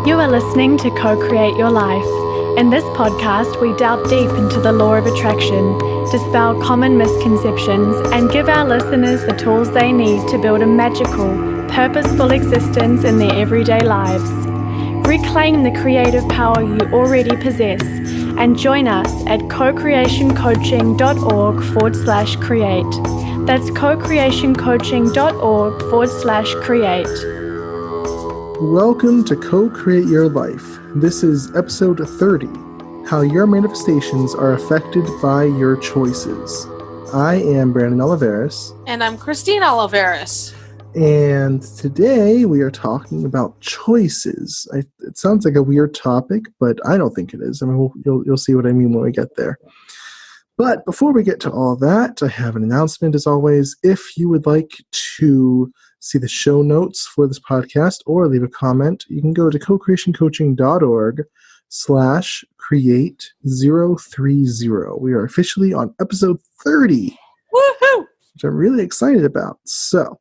You are listening to Co-Create Your Life. In this podcast, we delve deep into the law of attraction, dispel common misconceptions, and give our listeners the tools they need to build a magical, purposeful existence in their everyday lives. Reclaim the creative power you already possess and join us at cocreationcoaching.org/create. That's cocreationcoaching.org/create. Welcome to Co-Create Your Life. This is episode 30, How Your Manifestations Are Affected by Your Choices. I am Brandon Oliveris. And I'm Christine Oliveris. And today we are talking about choices. It sounds like a weird topic, but I don't think it is. I mean, you'll see what I mean when we get there. But before we get to all that, I have an announcement as always. If you would like to see the show notes for this podcast or leave a comment, you can go to cocreationcoaching.org/create030. We are officially on episode 30. Woohoo! Which I'm really excited about. So,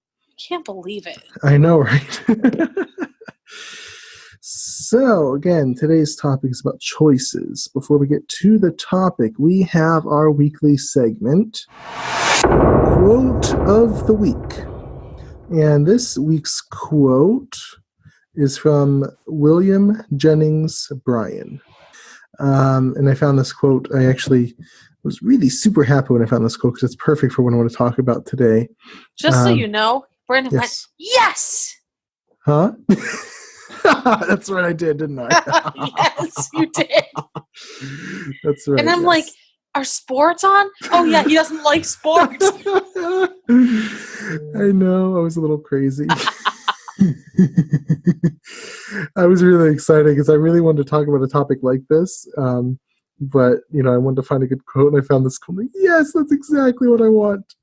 can't believe it. I know, right? So, again, today's topic is about choices. Before we get to the topic, we have our weekly segment, Quote of the Week. And this week's quote is from William Jennings Bryan. And I found this quote. I actually was really super happy when I found this quote because it's perfect for what I want to talk about today. Just so you know, Brandon went, yes! Huh? That's what I did, didn't I? Yes, you did. That's right. And I'm like, are sports on? Oh, yeah, he doesn't like sports. I know. I was a little crazy. I was really excited because I really wanted to talk about a topic like this. But, I wanted to find a good quote, and I found this quote. Like, yes, that's exactly what I want.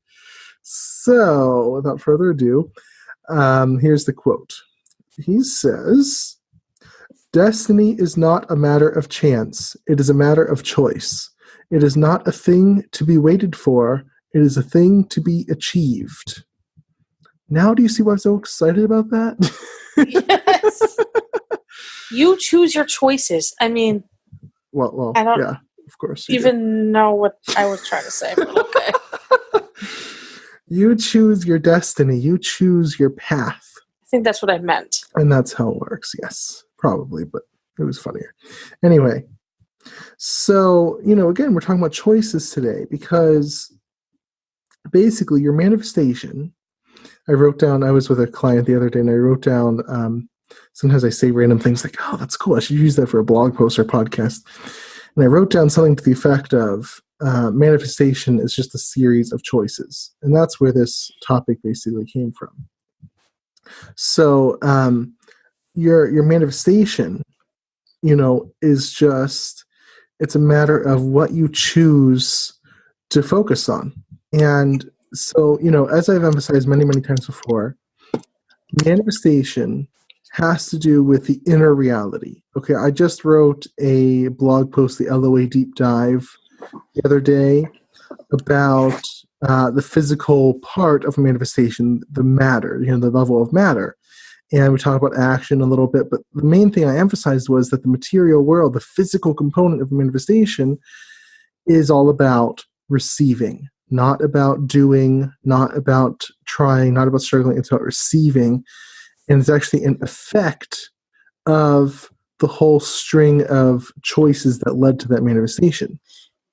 So, without further ado, here's the quote. He says, "Destiny is not a matter of chance. It is a matter of choice. It is not a thing to be waited for. It is a thing to be achieved." Now do you see why I'm so excited about that? Yes. You choose your choices. I mean, well, I don't of course. even know what I was trying to say, but okay. You choose your destiny. You choose your path. I think that's what I meant. And that's how it works, yes. Probably, but it was funnier. Anyway, so, again, we're talking about choices today because basically your manifestation, I was with a client the other day and I wrote down, sometimes I say random things like, oh, that's cool. I should use that for a blog post or podcast. And I wrote down something to the effect of manifestation is just a series of choices. And that's where this topic basically came from. So your manifestation, is just, it's a matter of what you choose to focus on. And so, as I've emphasized many, many times before, manifestation has to do with the inner reality. Okay, I just wrote a blog post, the LOA Deep Dive, the other day about the physical part of manifestation, the matter, the level of matter. And we talk about action a little bit, but the main thing I emphasized was that the material world, the physical component of manifestation, is all about receiving, not about doing, not about trying, not about struggling. It's about receiving. And it's actually an effect of the whole string of choices that led to that manifestation.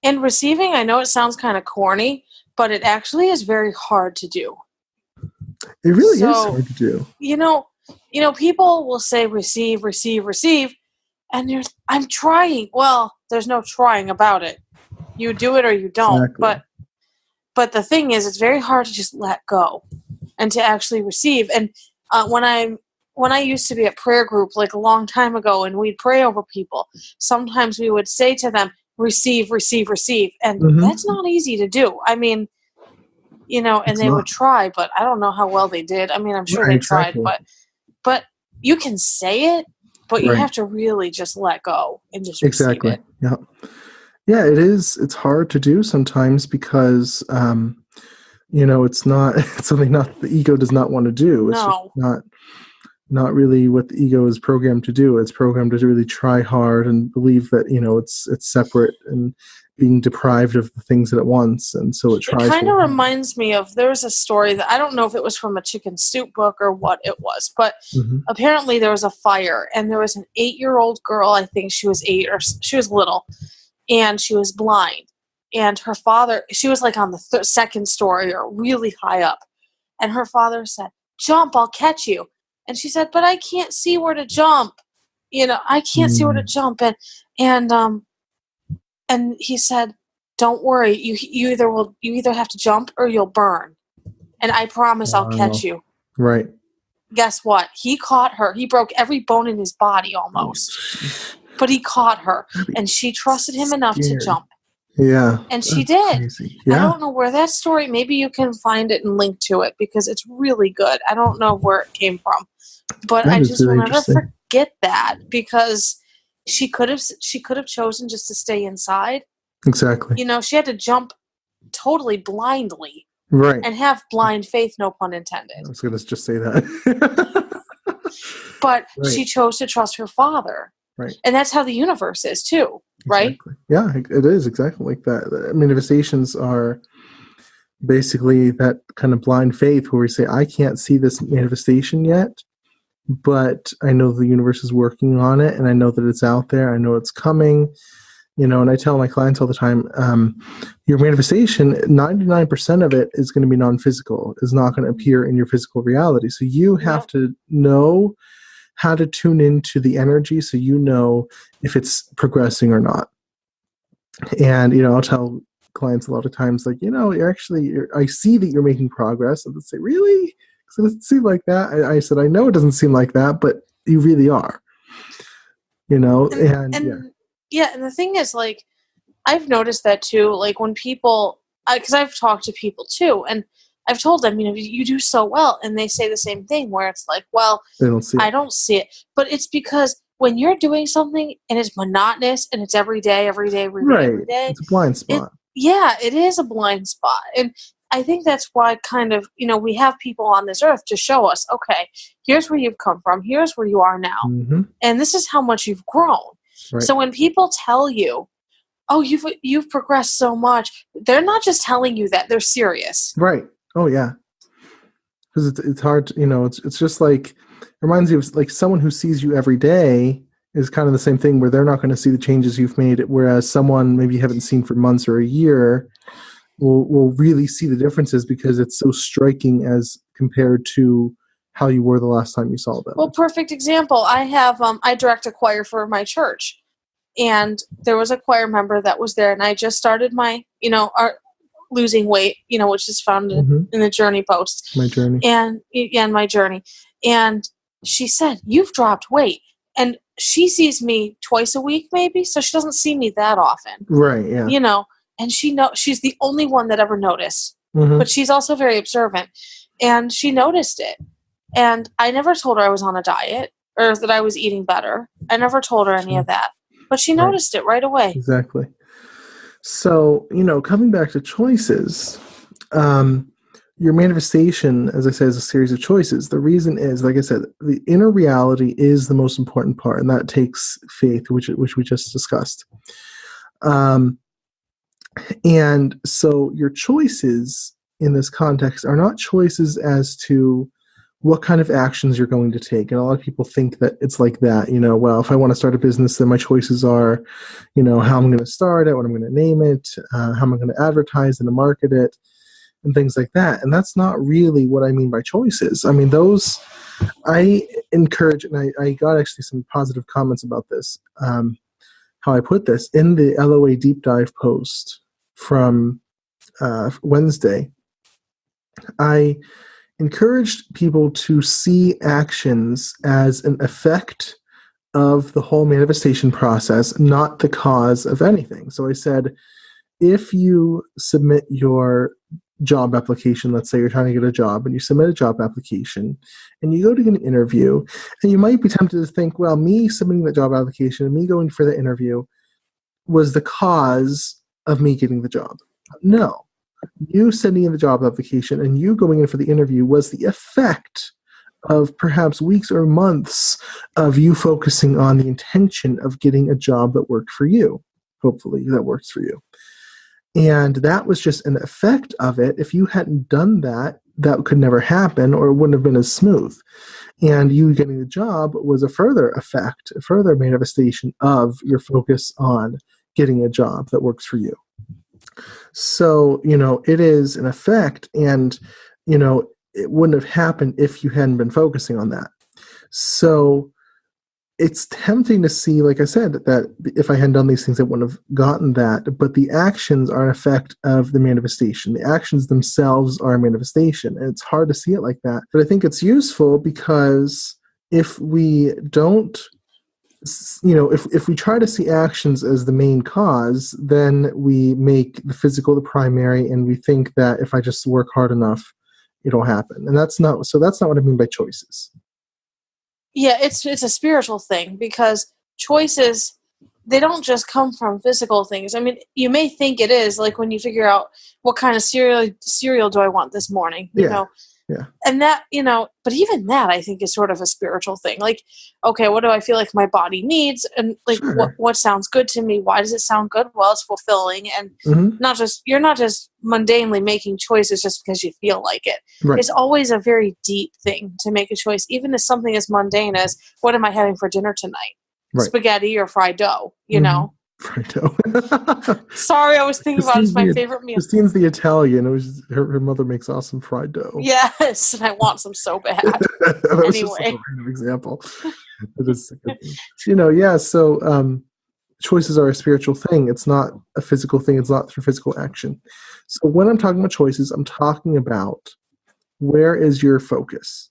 And receiving, I know it sounds kind of corny, but it actually is very hard to do. It really is hard to do. People will say receive, and I'm trying. Well, there's no trying about it. You do it or you don't. Exactly. But the thing is, it's very hard to just let go and to actually receive. And when I used to be at prayer group like a long time ago, and we'd pray over people, sometimes we would say to them, receive, and that's not easy to do. I mean, and they would try, but I don't know how well they did. I mean, I'm sure they tried, but you can say it, but you have to really just let go and just receive it. Yeah, it is. It's hard to do sometimes because, it's not, it's something the ego does not want to do. It's no. not, not really what the ego is programmed to do. It's programmed to really try hard and believe that, it's separate and being deprived of the things that it wants. And so it It tries. kind of reminds me of, there was a story that I don't know if it was from a chicken soup book or what it was, but apparently there was a fire and there was an 8-year-old girl. I think she was 8 or she was little, and she was blind. And her father, she was like on the second story or really high up. And her father said, "Jump, I'll catch you." And she said, "But I can't see where to jump. I can't see where to jump." And he said, "Don't worry. You either have to jump or you'll burn. And I promise I'll catch you." Right. Guess what? He caught her. He broke every bone in his body almost. But he caught her. And she trusted him enough to jump. Yeah. And she did. Crazy. Yeah. I don't know where that story, maybe you can find it and link to it because it's really good. I don't know where it came from. But I just will never forget that because she could have chosen just to stay inside. Exactly. She had to jump totally blindly. Right. And have blind faith, no pun intended. I was going to just say that. But she chose to trust her father. Right. And that's how the universe is too, right? Exactly. Yeah, it is exactly like that. Manifestations are basically that kind of blind faith where we say, I can't see this manifestation yet, but I know the universe is working on it, and I know that it's out there. I know it's coming. And I tell my clients all the time, your manifestation, 99% of it is going to be non-physical, is not going to appear in your physical reality. So you have to know how to tune into the energy so you know if it's progressing or not. And, I'll tell clients a lot of times, like, I see that you're making progress. And they say, really? Because it doesn't seem like that. I said, I know it doesn't seem like that, but you really are. Yeah, and the thing is, like, I've noticed that too, like when people, because I've talked to people too, and I've told them, you do so well, and they say the same thing where it's like, well, I don't see it. But it's because when you're doing something and it's monotonous and it's every day, every day, it's a blind spot. It is a blind spot. And I think that's why kind of, we have people on this earth to show us, okay, here's where you've come from, here's where you are now, and this is how much you've grown. Right. So when people tell you, "Oh, you've progressed so much," they're not just telling you that; they're serious. Right. Oh yeah. Because it's hard. It's just like, it reminds you of like someone who sees you every day is kind of the same thing where they're not going to see the changes you've made. Whereas someone maybe you haven't seen for months or a year will really see the differences because it's so striking as compared to how you were the last time you saw them. Well, perfect example. I have I direct a choir for my church, and there was a choir member that was there, and I just started my our losing weight, which is found in the journey post. My journey. And my journey. And she said, "You've dropped weight." And she sees me twice a week, maybe, so she doesn't see me that often. Right. Yeah. And she's the only one that ever noticed, but she's also very observant, and she noticed it. And I never told her I was on a diet or that I was eating better. I never told her any of that. But she noticed it right away. Exactly. So, coming back to choices, your manifestation, as I said, is a series of choices. The reason is, like I said, the inner reality is the most important part, and that takes faith, which we just discussed. And so your choices in this context are not choices as to what kind of actions you're going to take. And a lot of people think that it's like that, well, if I want to start a business, then my choices are, how I'm going to start it, what I'm going to name it, how am I going to advertise and to market it, and things like that. And that's not really what I mean by choices. I mean, those, I encourage, and I got actually some positive comments about this, how I put this in the LOA deep dive post from Wednesday. I encouraged people to see actions as an effect of the whole manifestation process, not the cause of anything. So I said, if you submit your job application, let's say you're trying to get a job and you submit a job application and you go to get an interview, and you might be tempted to think, well, me submitting the job application and me going for the interview was the cause of me getting the job. No. You sending in the job application and you going in for the interview was the effect of perhaps weeks or months of you focusing on the intention of getting a job that worked for you. Hopefully that works for you. And that was just an effect of it. If you hadn't done that, that could never happen, or it wouldn't have been as smooth. And you getting the job was a further effect, a further manifestation of your focus on getting a job that works for you. So, it is an effect, and, it wouldn't have happened if you hadn't been focusing on that. So it's tempting to see, like I said, that if I hadn't done these things, I wouldn't have gotten that. But the actions are an effect of the manifestation. The actions themselves are a manifestation. And it's hard to see it like that. But I think it's useful because if we don't, if we try to see actions as the main cause, then we make the physical the primary, and we think that if I just work hard enough, it'll happen. And that's not what I mean by choices. Yeah, it's a spiritual thing, because choices, they don't just come from physical things. I mean, you may think it is, like when you figure out what kind of cereal do I want this morning, you know? Yeah. And that, but even that I think is sort of a spiritual thing. Like, okay, what do I feel like my body needs? And like, Sure. what sounds good to me? Why does it sound good? Well, it's fulfilling. And you're not just mundanely making choices just because you feel like it. Right. It's always a very deep thing to make a choice, even as something as mundane as, what am I having for dinner tonight? Right. Spaghetti or fried dough, Fried dough. Sorry, I was thinking about it's my favorite meal. Christine's the Italian. It was her mother makes awesome fried dough. Yes, and I want some so bad. That was just like a random example. It is a good thing. So choices are a spiritual thing. It's not a physical thing. It's not through physical action. So when I'm talking about choices, I'm talking about, where is your focus?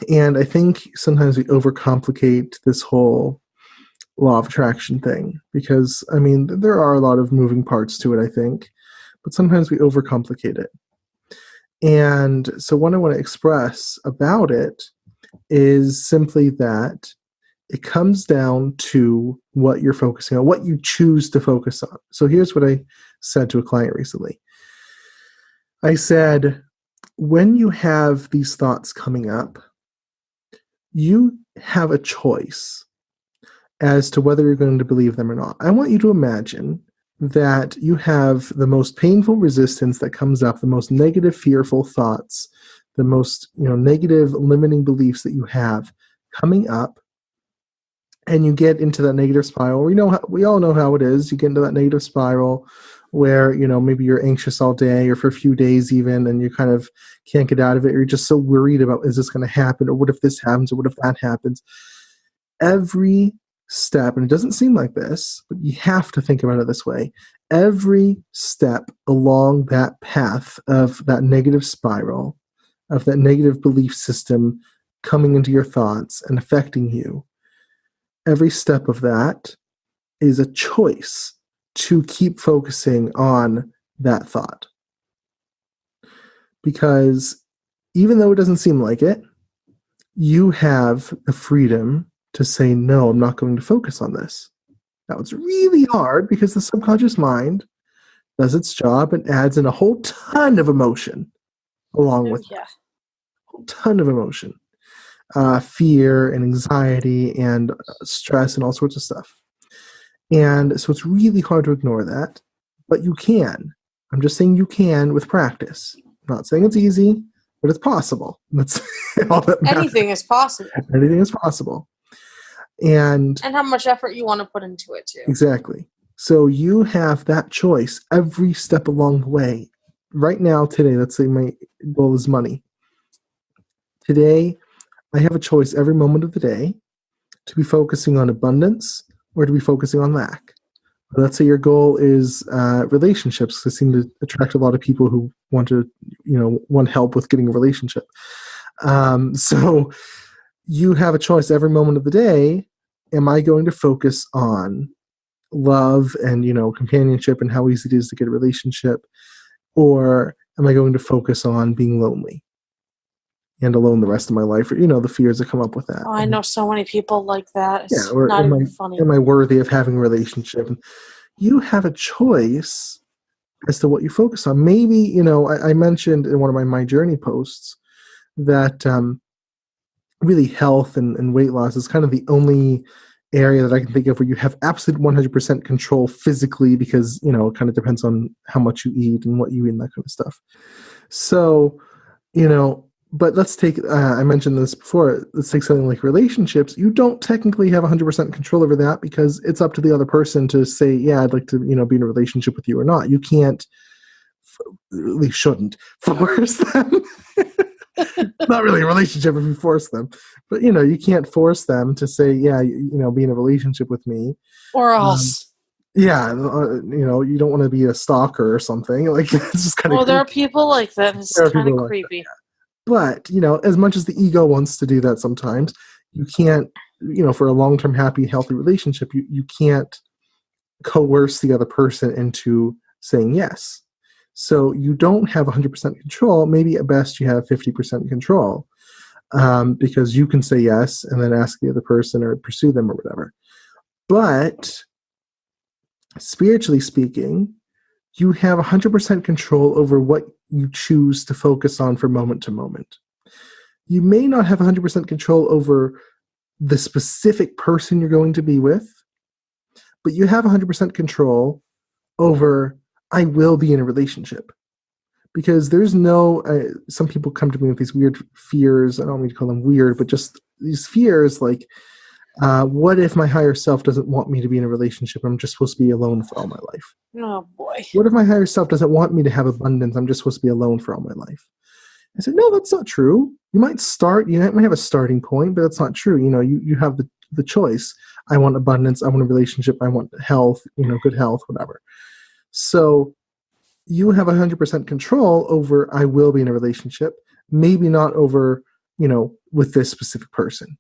And I think sometimes we overcomplicate this whole law of attraction thing, because there are a lot of moving parts to it, I think, but sometimes we overcomplicate it. And so what I want to express about it is simply that it comes down to what you're focusing on, what you choose to focus on. So here's what I said to a client recently. I said, when you have these thoughts coming up, you have a choice as to whether you're going to believe them or not. I want you to imagine that you have the most painful resistance that comes up, the most negative, fearful thoughts, the most negative, limiting beliefs that you have coming up, and you get into that negative spiral. We all know how it is. You get into that negative spiral where maybe you're anxious all day, or for a few days even, and you kind of can't get out of it. You're just so worried about, is this going to happen, or what if this happens, or what if that happens? Every step, and it doesn't seem like this, but you have to think about it this way. Every step along that path of that negative spiral, of that negative belief system coming into your thoughts and affecting you, every step of that is a choice to keep focusing on that thought. Because even though it doesn't seem like it, you have the freedom to say, no, I'm not going to focus on this. Now, it's really hard because the subconscious mind does its job and adds in a whole ton of emotion along with it. A whole ton of emotion. Fear and anxiety and stress and all sorts of stuff. And so it's really hard to ignore that, but you can. I'm just saying you can with practice. I'm not saying it's easy, but it's possible. That's all that matters. Anything is possible. Anything is possible. And how much effort you want to put into it, too. Exactly. So you have that choice every step along the way. Right now, today, let's say my goal is money. Today, I have a choice every moment of the day to be focusing on abundance or to be focusing on lack. Let's say your goal is relationships. I seem to attract a lot of people who want help with getting a relationship. So you have a choice every moment of the day. Am I going to focus on love and, companionship and how easy it is to get a relationship? Or am I going to focus on being lonely and alone the rest of my life? Or, the fears that come up with that. Oh, I know so many people like that. It's or not even funny. Am I worthy of having a relationship? And you have a choice as to what you focus on. Maybe, I mentioned in one of my Journey posts that really health and weight loss is kind of the only area that I can think of where you have absolute 100% control physically, because, you know, it kind of depends on how much you eat and what you eat and that kind of stuff. So, you know, but let's take, I mentioned this before, let's take something like relationships. You don't technically have 100% control over that, because it's up to the other person to say, yeah, I'd like to, you know, be in a relationship with you or not. You can't, really shouldn't force them. Not really a relationship if you force them, but, you know, you can't force them to say, yeah, you know, be in a relationship with me. Or else. Yeah, you know, you don't want to be a stalker or something. Like, it's just kind of. Well, there are people like that. It's kind of creepy. Like that, yeah. But, you know, as much as the ego wants to do that sometimes, you can't, you know, for a long-term, happy, healthy relationship, you can't coerce the other person into saying yes. So you don't have 100% control. Maybe at best you have 50% control, because you can say yes and then ask the other person or pursue them or whatever. But spiritually speaking, you have 100% control over what you choose to focus on from moment to moment. You may not have 100% control over the specific person you're going to be with, but you have 100% control over, I will be in a relationship. Because there's no, some people come to me with these weird fears. I don't mean to call them weird, but just these fears like, what if my higher self doesn't want me to be in a relationship? I'm just supposed to be alone for all my life. Oh, boy. What if my higher self doesn't want me to have abundance? I'm just supposed to be alone for all my life. I said, no, that's not true. You might have a starting point, but that's not true. You know, you have the choice. I want abundance. I want a relationship. I want health, you know, good health, whatever. So you have 100% control over, I will be in a relationship, maybe not over, you know, with this specific person,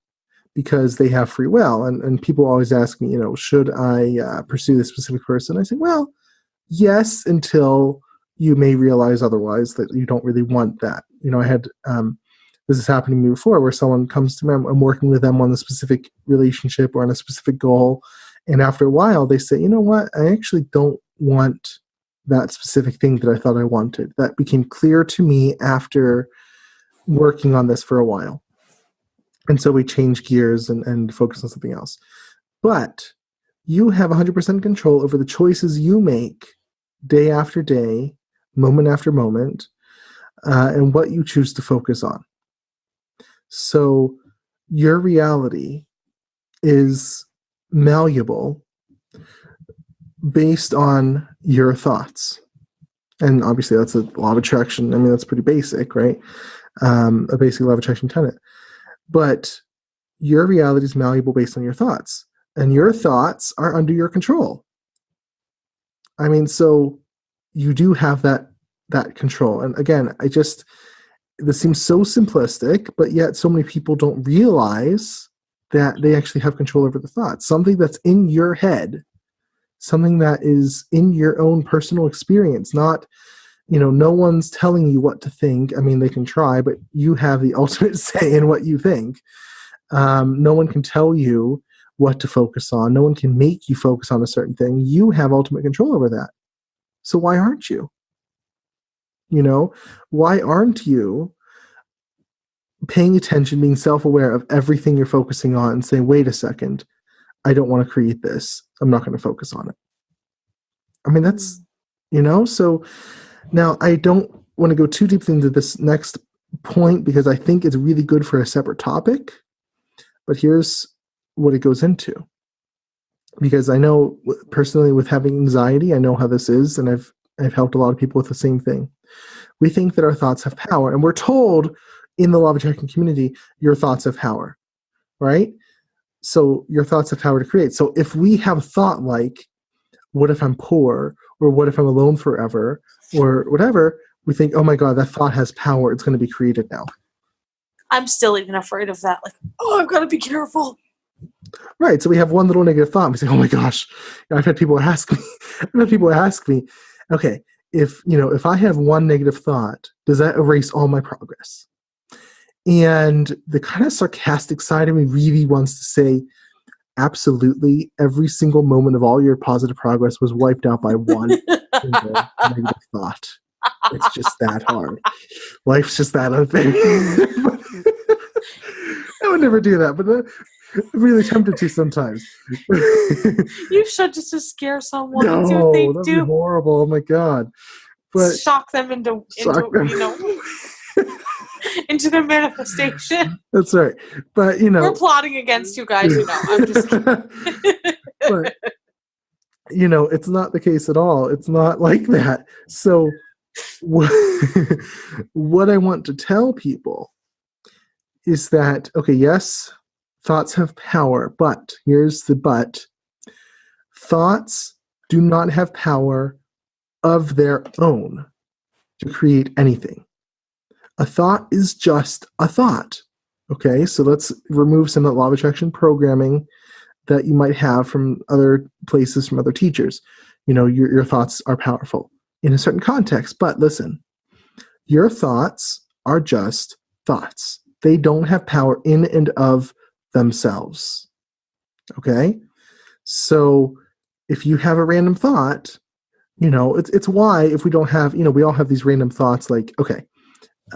because they have free will. And people always ask me, you know, should I pursue this specific person? I say, well, yes, until you may realize otherwise, that you don't really want that. You know, I had, this has happened to me before, where someone comes to me, I'm working with them on a specific relationship or on a specific goal. And after a while they say, you know what, I actually don't want that specific thing that I thought I wanted. That became clear to me after working on this for a while. And so we change gears and focus on something else. But you have 100% control over the choices you make day after day, moment after moment, and what you choose to focus on. So your reality is malleable based on your thoughts. And obviously that's a law of attraction. I mean, that's pretty basic, right? A basic law of attraction tenet. But your reality is malleable based on your thoughts. And your thoughts are under your control. I mean, so you do have that control. And again, this seems so simplistic, but yet so many people don't realize that they actually have control over the thoughts. Something that's in your head, something that is in your own personal experience, not, you know, no one's telling you what to think. I mean, they can try, but you have the ultimate say in what you think. No one can tell you what to focus on. No one can make you focus on a certain thing. You have ultimate control over that. So why aren't you? You know, why aren't you paying attention, being self-aware of everything you're focusing on and saying, wait a second, I don't want to create this. I'm not going to focus on it. I mean, that's, you know, so now I don't want to go too deep into this next point because I think it's really good for a separate topic, but here's what it goes into. Because I know personally with having anxiety, I know how this is, and I've helped a lot of people with the same thing. We think that our thoughts have power, and we're told in the law of attraction community, your thoughts have power, right? So your thoughts have power to create. So if we have a thought like, what if I'm poor, or what if I'm alone forever, or whatever, we think, oh my God, that thought has power. It's going to be created now. I'm still even afraid of that. Like, oh, I've got to be careful. Right. So we have one little negative thought. And we say, oh my gosh, I've had people ask me, okay, if I have one negative thought, does that erase all my progress? And the kind of sarcastic side of me really wants to say, absolutely, every single moment of all your positive progress was wiped out by one single negative thought. It's just that hard. Life's just that unfair. would never do that, but I'm really tempted to sometimes. You should just to scare someone and see No, what they that'd be do. horrible. Oh my God. But Shock them into into their manifestation. That's right. But We're plotting against you guys, I'm just kidding. But it's not the case at all. It's not like that. So what I want to tell people is that, okay, yes, thoughts have power, but here's the but. Thoughts do not have power of their own to create anything. A thought is just a thought. Okay, so let's remove some of the law of attraction programming that you might have from other places, from other teachers. Your thoughts are powerful in a certain context, but listen, your thoughts are just thoughts. They don't have power in and of themselves. Okay? So if you have a random thought, it's why if we don't have, we all have these random thoughts like, okay,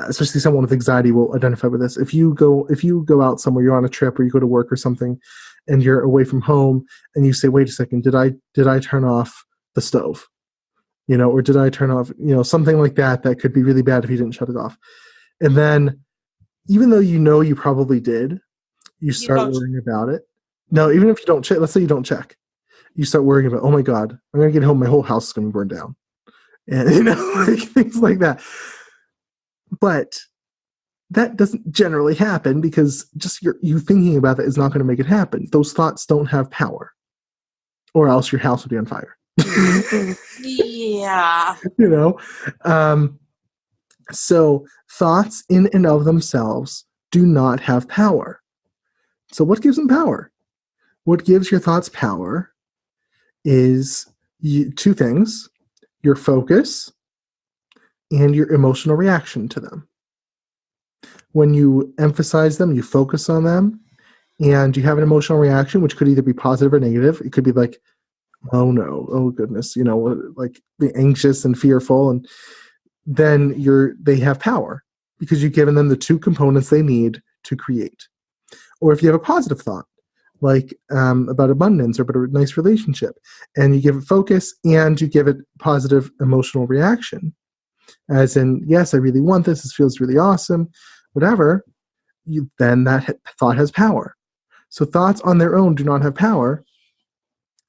especially someone with anxiety will identify with this. If you go out somewhere, you're on a trip or you go to work or something, and you're away from home, and you say, "Wait a second, did I turn off the stove?" Or did I turn off, something like that could be really bad if you didn't shut it off. And then, even though you probably did, you start worrying about it. No, even if you don't check, let's say you don't check, you start worrying about, oh my God, I'm going to get home, my whole house is going to burn down, and like things like that. But that doesn't generally happen because just you thinking about it is not going to make it happen. Those thoughts don't have power, or else your house would be on fire. Yeah. So thoughts in and of themselves do not have power. So what gives them power? What gives your thoughts power is two things: your focus and your emotional reaction to them. When you emphasize them, you focus on them, and you have an emotional reaction, which could either be positive or negative. It could be like, oh no, oh goodness, like be anxious and fearful, and then they have power because you've given them the two components they need to create. Or if you have a positive thought, like about abundance or about a nice relationship, and you give it focus and you give it positive emotional reaction, as in, yes, I really want this feels really awesome, whatever, then that thought has power. So thoughts on their own do not have power,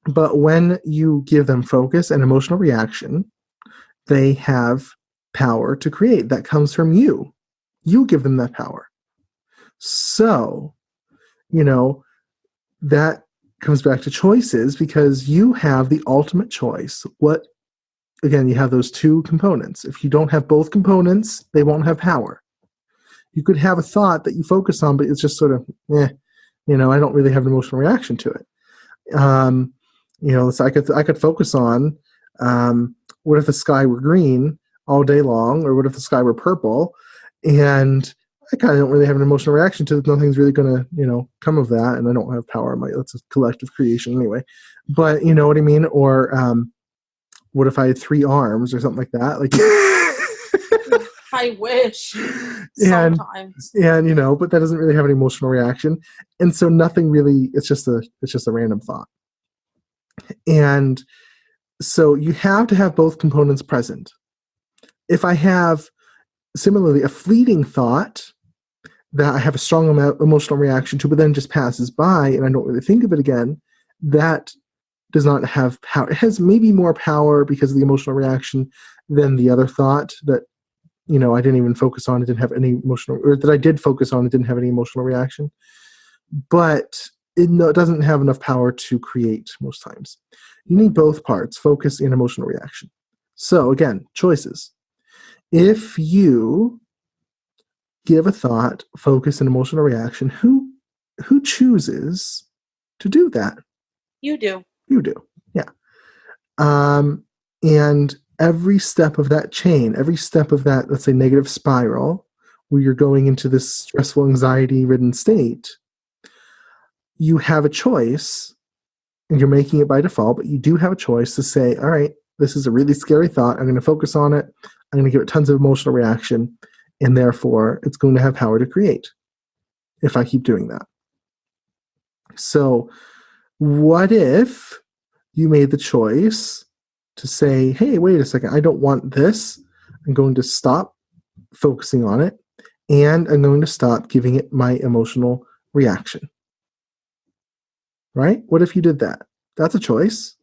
but when you give them focus and emotional reaction, they have power to create. That comes from you. You give them that power. So, that comes back to choices, because you have the ultimate choice. Again, you have those two components. If you don't have both components, they won't have power. You could have a thought that you focus on, but it's just sort of, I don't really have an emotional reaction to it. So I could focus on, what if the sky were green all day long, or what if the sky were purple, and I kind of don't really have an emotional reaction to it. Nothing's really going to, come of that, and I don't have power. That's a collective creation anyway. But you know what I mean? Or what if I had 3 arms or something like that? Like, I wish. Sometimes. And but that doesn't really have an emotional reaction, and so nothing really. It's just a random thought. And so you have to have both components present. If I have, similarly, a fleeting thought that I have a strong emotional reaction to, but then just passes by and I don't really think of it again, that does not have power. It has maybe more power because of the emotional reaction than the other thought that, I didn't even focus on. It didn't have any emotional, or that I did focus on. It didn't have any emotional reaction. But it doesn't have enough power to create most times. You need both parts, focus and emotional reaction. So again, choices. If you give a thought, focus, and emotional reaction, who chooses to do that? You do. You do, yeah. And every step of that chain, every step of that, let's say, negative spiral, where you're going into this stressful, anxiety-ridden state, you have a choice, and you're making it by default, but you do have a choice to say, all right, this is a really scary thought. I'm going to focus on it. I'm going to give it tons of emotional reaction, and therefore it's going to have power to create. if I keep doing that. So what if you made the choice to say, hey, wait a second, I don't want this. I'm going to stop focusing on it, and I'm going to stop giving it my emotional reaction. Right? What if you did that? That's a choice.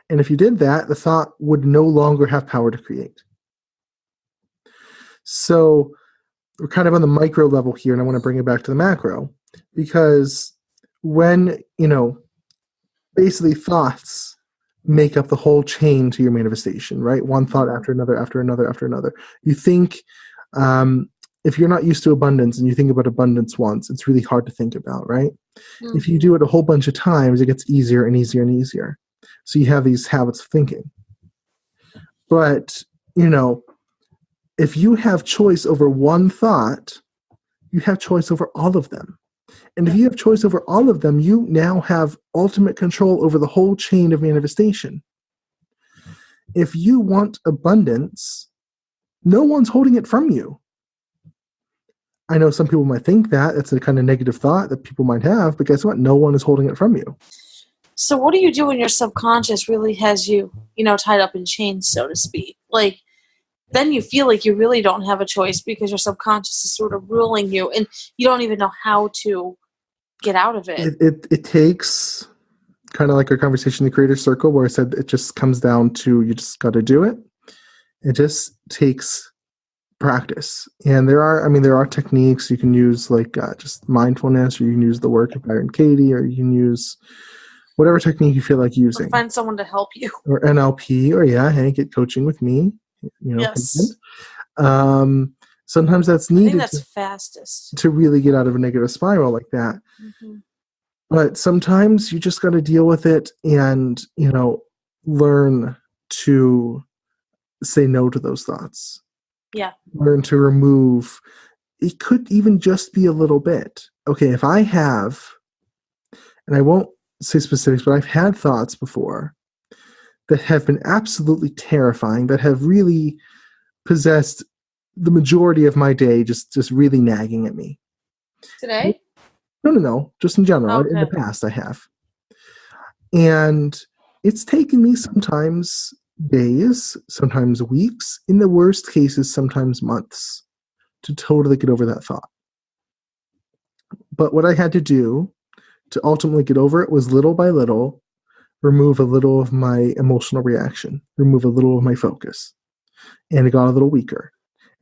And if you did that, the thought would no longer have power to create. So we're kind of on the micro level here, and I want to bring it back to the macro, because when, basically thoughts make up the whole chain to your manifestation, right? One thought after another, after another, after another. You think, if you're not used to abundance and you think about abundance once, it's really hard to think about, right? Mm-hmm. If you do it a whole bunch of times, it gets easier and easier and easier. So you have these habits of thinking. But, if you have choice over one thought, you have choice over all of them. And if you have choice over all of them, you now have ultimate control over the whole chain of manifestation. If you want abundance, no one's holding it from you. I know some people might think that. It's a kind of negative thought that people might have, but guess what? No one is holding it from you. So what do you do when your subconscious really has you, tied up in chains, so to speak? Like, then you feel like you really don't have a choice because your subconscious is sort of ruling you, and you don't even know how to get out of it. It takes kind of like our conversation in the Creator Circle, where I said it just comes down to you just got to do it. It just takes practice. And there are techniques you can use, like just mindfulness, or you can use the work of Byron Katie, or you can use whatever technique you feel like using. Or find someone to help you. Or NLP, or hey, get coaching with me. Yes. Sometimes that's needed. I think that's fastest to really get out of a negative spiral like that. Mm-hmm. But sometimes you just got to deal with it and, learn to say no to those thoughts. Yeah. Learn to remove. It could even just be a little bit. Okay, if I have, and I won't say specifics, but I've had thoughts before that have been absolutely terrifying, that have really possessed the majority of my day, just really nagging at me. Today? No. Just in general. Okay. In the past, I have. And it's taken me sometimes days, sometimes weeks, in the worst cases, sometimes months, to totally get over that thought. But what I had to do to ultimately get over it was little by little, remove a little of my emotional reaction, remove a little of my focus. And it got a little weaker.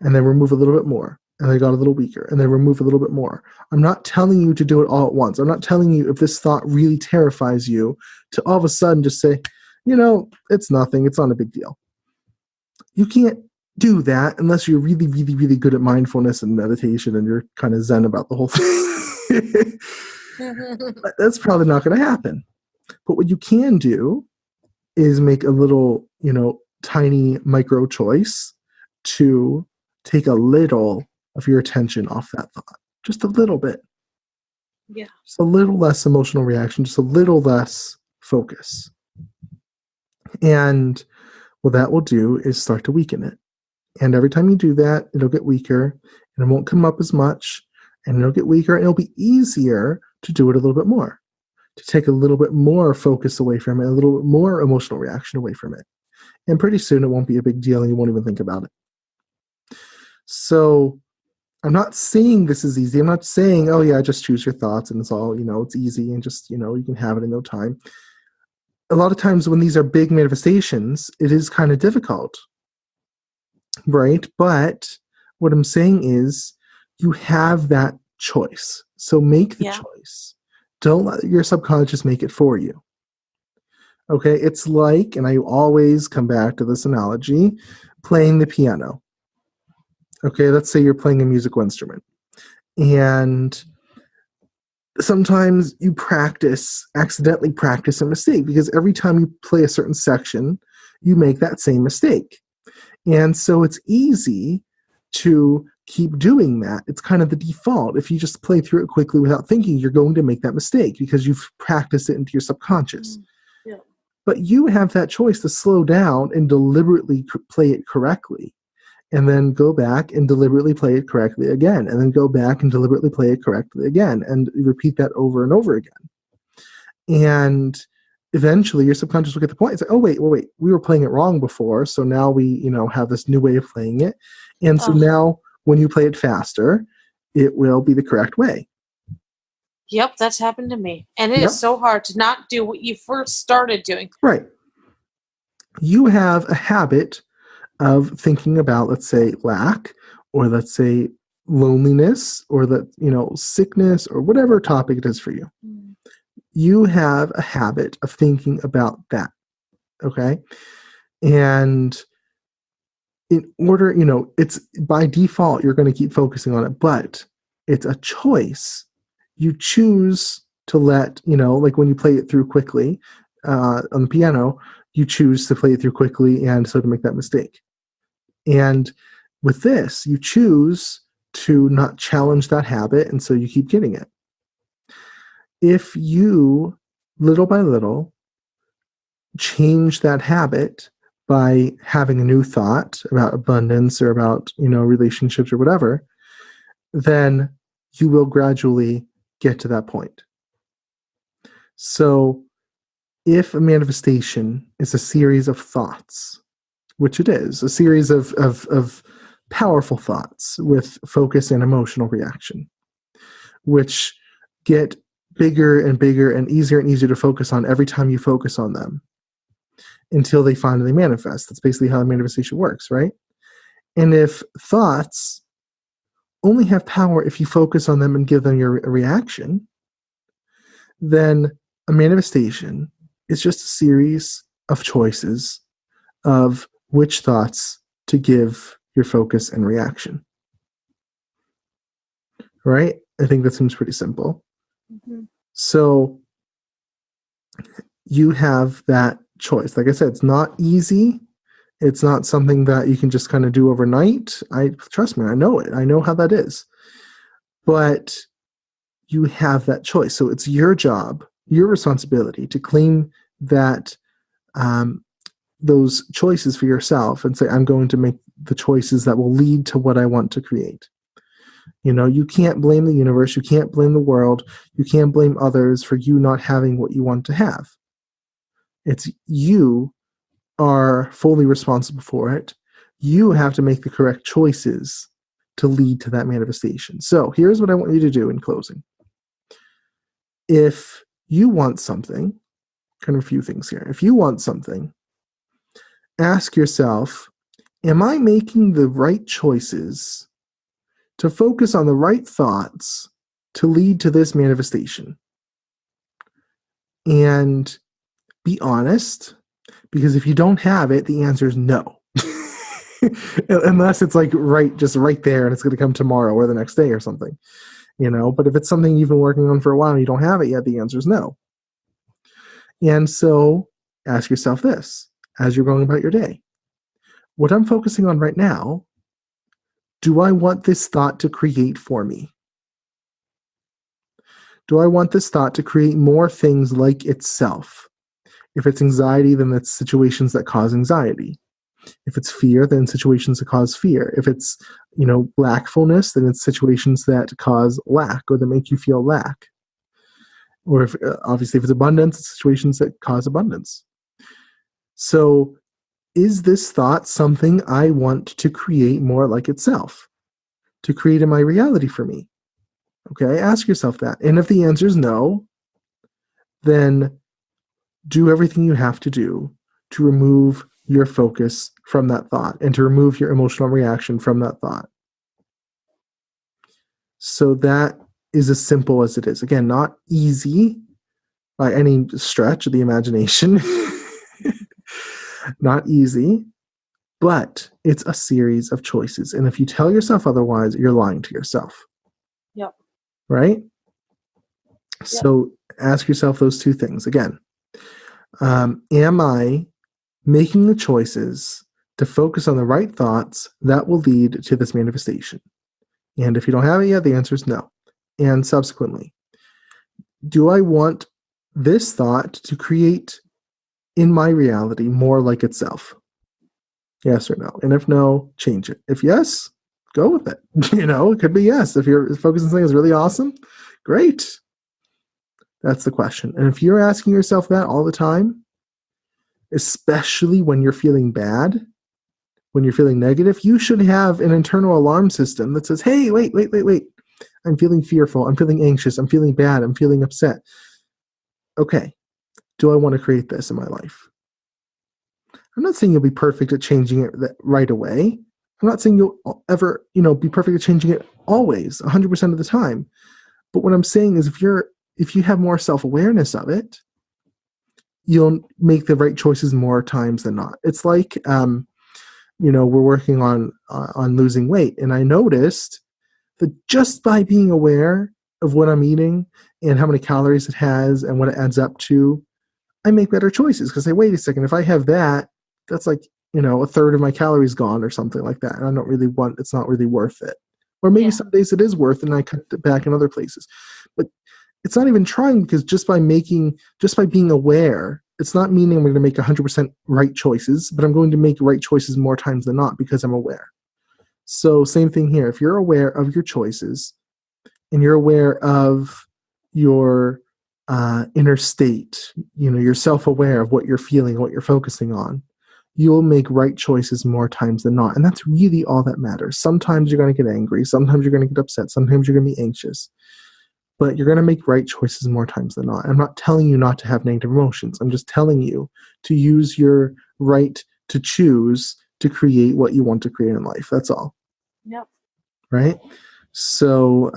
And then remove a little bit more. And they got a little weaker. And then remove a little bit more. I'm not telling you to do it all at once. I'm not telling you, if this thought really terrifies you, to all of a sudden just say, it's nothing. It's not a big deal. You can't do that unless you're really, really, really good at mindfulness and meditation and you're kind of zen about the whole thing. That's probably not going to happen. But what you can do is make a little, tiny micro choice to take a little of your attention off that thought. Just a little bit. Yeah. Just a little less emotional reaction, just a little less focus. And what that will do is start to weaken it. And every time you do that, it'll get weaker, and it won't come up as much, and it'll get weaker, and it'll be easier to do it a little bit more, to take a little bit more focus away from it, a little bit more emotional reaction away from it. And pretty soon it won't be a big deal, and you won't even think about it. So I'm not saying this is easy. I'm not saying, oh yeah, just choose your thoughts and it's all, it's easy and just, you can have it in no time. A lot of times when these are big manifestations, it is kind of difficult, right? But what I'm saying is you have that choice. So make the choice. Don't let your subconscious make it for you. Okay, it's like, and I always come back to this analogy, playing the piano. Okay, let's say you're playing a musical instrument. And sometimes you accidentally practice a mistake, because every time you play a certain section, you make that same mistake. And so it's easy to keep doing that. It's kind of the default. If you just play through it quickly without thinking, you're going to make that mistake because you've practiced it into your subconscious. Yeah. But you have that choice to slow down and deliberately play it correctly. and then go back and deliberately play it correctly again, and then go back and deliberately play it correctly again, and repeat that over and over again. And eventually your subconscious will get the point. It's like, oh, wait, we were playing it wrong before, so now we, have this new way of playing it. And so now when you play it faster, it will be the correct way. Yep, that's happened to me. And it is so hard to not do what you first started doing. Right. You have a habit of thinking about, let's say, lack, or let's say loneliness, or sickness, or whatever topic it is for you. You have a habit of thinking about that. Okay? And in order, it's by default, you're going to keep focusing on it, but it's a choice. You choose to let, like when you play it through quickly on the piano, you choose to play it through quickly and so to make that mistake. And with this, you choose to not challenge that habit, and so you keep getting it. If you, little by little, change that habit by having a new thought about abundance or about, relationships or whatever, then you will gradually get to that point. So if a manifestation is a series of thoughts, which it is, a series of powerful thoughts with focus and emotional reaction, which get bigger and bigger and easier to focus on every time you focus on them until they finally manifest. That's basically how the manifestation works, right? And if thoughts only have power if you focus on them and give them your reaction, then a manifestation is just a series of choices of which thoughts to give your focus and reaction. Right? I think that seems pretty simple. Mm-hmm. So you have that choice. Like I said, it's not easy. It's not something that you can just kind of do overnight. Trust me, I know it. I know how that is. But you have that choice. So it's your job, your responsibility to claim that those choices for yourself and say, I'm going to make the choices that will lead to what I want to create. You can't blame the universe. You can't blame the world. You can't blame others for you not having what you want to have. It's you are fully responsible for it. You have to make the correct choices to lead to that manifestation. So here's what I want you to do in closing. If you want something, kind of a few things here. If you want something, ask yourself, am I making the right choices to focus on the right thoughts to lead to this manifestation? And be honest, because if you don't have it, the answer is no. Unless it's like just right there and it's going to come tomorrow or the next day or something, but if it's something you've been working on for a while and you don't have it yet, the answer is no. And so ask yourself this as you're going about your day. What I'm focusing on right now, do I want this thought to create for me? Do I want this thought to create more things like itself? If it's anxiety, then it's situations that cause anxiety. If it's fear, then situations that cause fear. If it's, lackfulness, then it's situations that cause lack or that make you feel lack. Or if it's abundance, it's situations that cause abundance. So is this thought something I want to create more like itself? To create in my reality for me? Okay, ask yourself that. And if the answer is no, then do everything you have to do to remove your focus from that thought and to remove your emotional reaction from that thought. So that is as simple as it is. Again, not easy by any stretch of the imagination. Not easy, but it's a series of choices. And if you tell yourself otherwise, you're lying to yourself. Yep. Right? Yep. So ask yourself those two things. Again, am I making the choices to focus on the right thoughts that will lead to this manifestation? And if you don't have it yet, the answer is no. And subsequently, do I want this thought to create in my reality more like itself? Yes or no? And if no, change it. If yes, go with it. It could be yes. If you're focused on something that's really awesome, great. That's the question. And if you're asking yourself that all the time, especially when you're feeling bad, when you're feeling negative, you should have an internal alarm system that says, hey, wait. I'm feeling fearful. I'm feeling anxious. I'm feeling bad. I'm feeling upset. Okay. Do I want to create this in my life? I'm not saying you'll be perfect at changing it right away. I'm not saying you'll ever, be perfect at changing it always, 100% of the time. But what I'm saying is if you have more self-awareness of it, you'll make the right choices more times than not. It's like, we're working on losing weight. And I noticed that just by being aware of what I'm eating and how many calories it has and what it adds up to, I make better choices because I say, wait a second, if I have that, that's like, a third of my calories gone or something like that. And I don't really it's not really worth it. Or maybe some days it is worth it and I cut it back in other places. But it's not even trying because just by being aware, it's not meaning I'm going to make 100% right choices, but I'm going to make right choices more times than not because I'm aware. So same thing here. If you're aware of your choices and you're aware of your inner state, you're self-aware of what you're feeling, what you're focusing on, you'll make right choices more times than not. And that's really all that matters. Sometimes you're going to get angry. Sometimes you're going to get upset. Sometimes you're going to be anxious. But you're going to make right choices more times than not. I'm not telling you not to have negative emotions. I'm just telling you to use your right to choose to create what you want to create in life. That's all. Yep. Right? So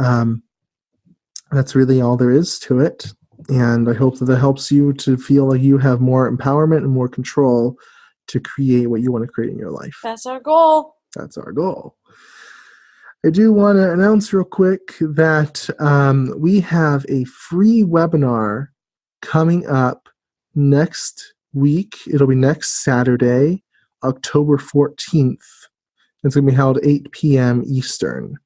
that's really all there is to it. And I hope that helps you to feel like you have more empowerment and more control to create what you want to create in your life. That's our goal. That's our goal. I do want to announce real quick that we have a free webinar coming up next week. It'll be next Saturday, October 14th. It's going to be held 8 p.m. Eastern.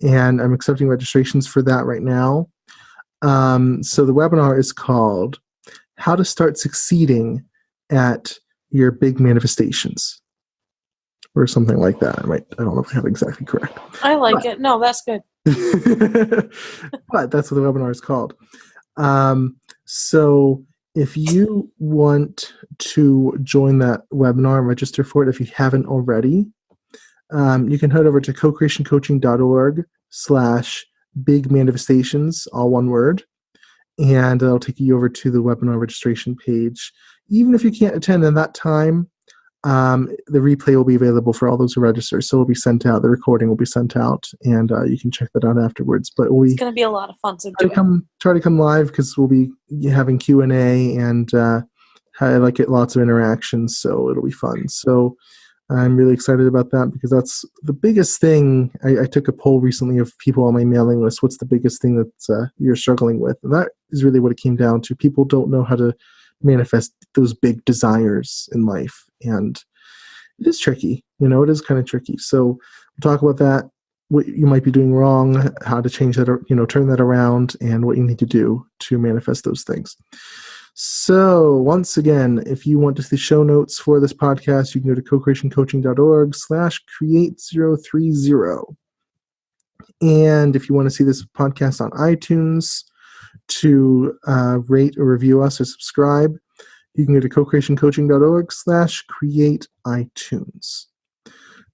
And I'm accepting registrations for that right now. So the webinar is called How to Start Succeeding at Your Big Manifestations. Or something like that. I don't know if I have it exactly correct. I like it. No, that's good. But that's what the webinar is called. So if you want to join that webinar and register for it, if you haven't already, you can head over to cocreationcoaching.org/big manifestations, all one word, and it'll take you over to the webinar registration page. Even if you can't attend at that time, the replay will be available for all those who register. So it'll be sent out. The recording will be sent out, and you can check that out afterwards. But it's going to be a lot of fun. So try to come live because we'll be having Q&A and I like it lots of interactions. So it'll be fun. So I'm really excited about that because that's the biggest thing. I took a poll recently of people on my mailing list. What's the biggest thing that you're struggling with? And that is really what it came down to. People don't know how to manifest those big desires in life. And it is tricky. It is kind of tricky. So we'll talk about that, what you might be doing wrong, how to change that, turn that around, and what you need to do to manifest those things. So once again, if you want to see the show notes for this podcast, you can go to cocreationcoaching.org/create030. And if you want to see this podcast on iTunes to rate or review us or subscribe, you can go to cocreationcoaching.org/create-iTunes.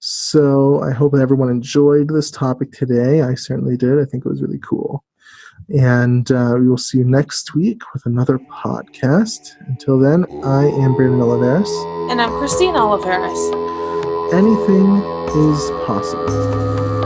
So I hope that everyone enjoyed this topic today. I certainly did. I think it was really cool. And we will see you next week with another podcast. Until then, I am Brandon Oliveris. And I'm Christine Oliveris. Anything is possible.